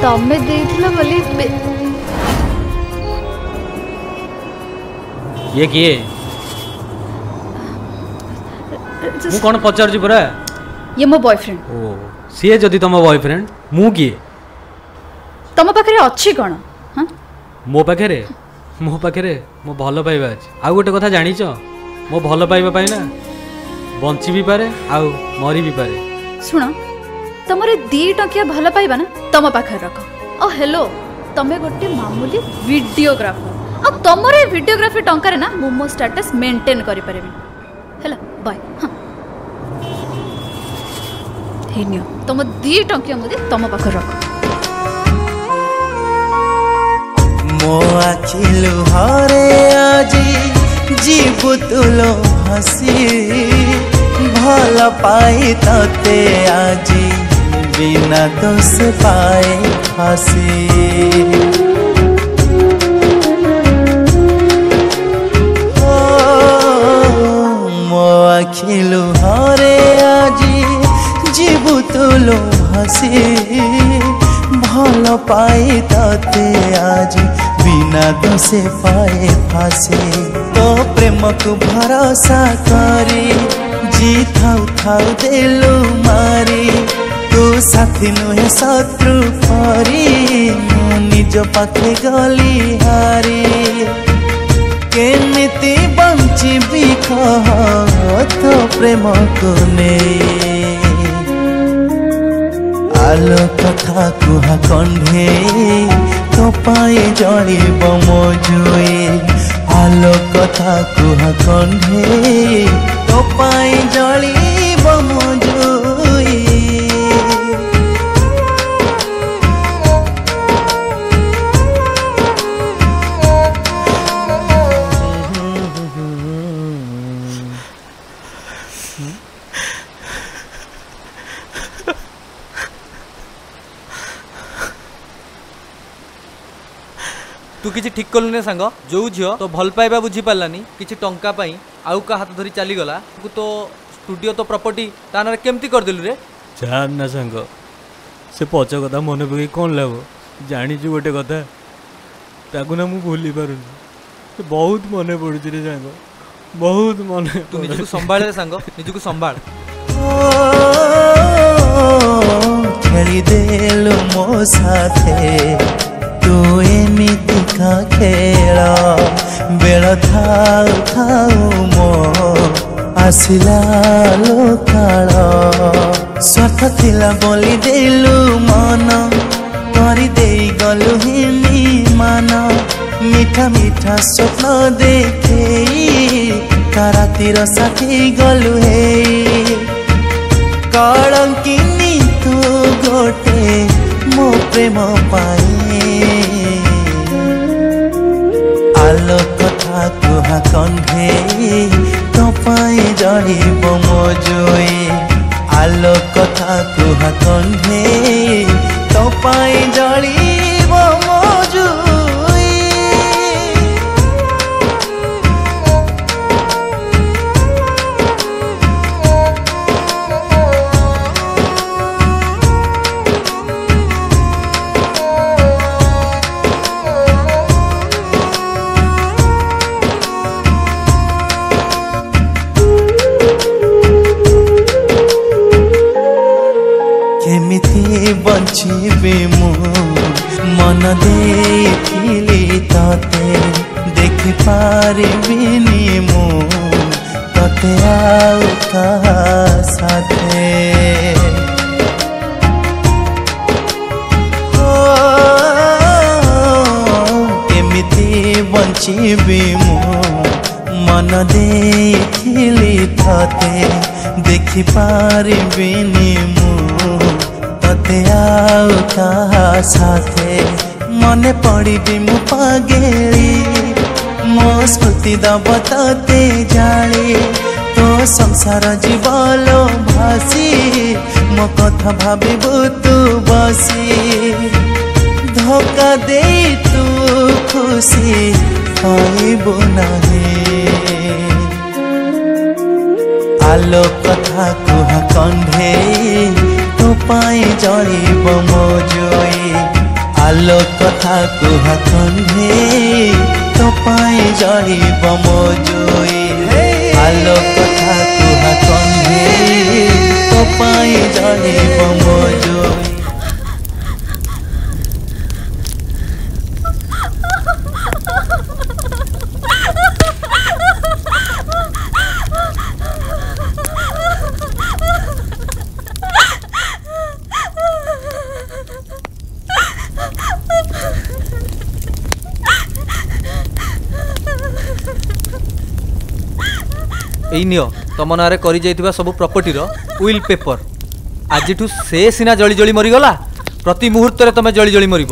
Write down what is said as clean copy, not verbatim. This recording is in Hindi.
तमे देइथिलो बोली ये किए मु कौन पचार जी परा ये मो बॉयफ्रेंड। ओ सी जदि तुम बॉयफ्रेंड मु किए तम पाखे अच्छी कौन हाँ मो पाखे मो भल पाइबा अछि आ गोटे कथा जानिच मो भल पाइबा पाइ ना बंची भी पारे आ मरी भी पारे। सुन तमरे 2 टकिया भल पाइबा ना तम पाखे रख। ओ हेलो तमे गोटे मामूली वीडियोग्राफर आ तमरे वीडियोग्राफी टंका रे ना मो स्टेटस मेंटेन करि परबी हेला बाय। हां हे नियो तम 2 टकिया मुदे तम पाखे रख। मो आखिलु हरे आजी जीवु तुलो हसी भल पाई तते आजी बिना दोष पाए हसी। मो आखिलु हरे आजी जीवु तुलो हसी भल पाई तते आजी बिना दोषे पाए फांसी। तो प्रेम को भरोसा करी जी थाउ थाउ देलु मारी तू साथी नुहे शत्रु परी निज पाखे गली हारी केमिति बंची भी कह तो प्रेम को नहीं आलो कथा कुहा कंढे तो पाए जलिब मो जुए आलो कथा कुहा कंढे तो पाए जलिब मो जुए। तू किसी ठीक कलु ने सांग जो झील तो भल पाइबा बुझी पारानी किसी टंका पाई आउ का हाथ धरी चलीगला तो स्टूडियो तो प्रॉपर्टी ताना केमती करदेलु रे जान ना सांग से पच कथा मन पकई कौन लाभ जानीचु गोटे कथा ताकू ना मु भूली पारुनी बहुत मन पड़ुची रे सांग बहुत मन। तू निजको संभाल रे सांग निजको संभाल खेली देलु मो साथे तू एमिति का खेल बेल थाउ थाउ मो आसिला लोकाल स्वार्थ थिला बोली देलु मन करी देई गलु हिमी मान मीठा मीठा स्वप्न देखे कारातिर साथी गलु हे कलंकिनी तू गोटे मो प्रेम पाए आलो कथा कुहा कंढे तो पाए जलिब मो जुए आलो कथा कुहा कंढे तो पाए जलिब मो जुए। केमिति बंचिबे मु मन देथिली तते देखि पारिबिनी मु तते आउ कहा साथे केमिति बंचिबे मु मन देथिली तते देखि पारिबिनी मु तते आउ कहा साथे मने पड़िबी मु पागेली मो स्मृति दब तते जाली तो संसार जीवलो भासी मो कथा भाबिबु तू बसी धोखा दे तू खुशी पाइबु नाही आलो कथा कुहा कंढे तो पाए जलिब मो जुए आलो कथा कुहा कंधे तो पाई जड़ीब मो जोई आलो कथा कुहा कंधे तो पाई जड़ीब मो जोई এই নিও তম নাঁরে করে যাইଥିବା ସବୁ ପ୍ରପର୍ଟିର ୱିଲ୍ ପେପର ଆଜିଠୁ ସେ ସିନା ଜଳି ଜଳି ମରିଗଲା ପ୍ରତି ମୁହୂର୍ତ୍ତରେ ତମେ ଜଳି ଜଳି ମରିବ।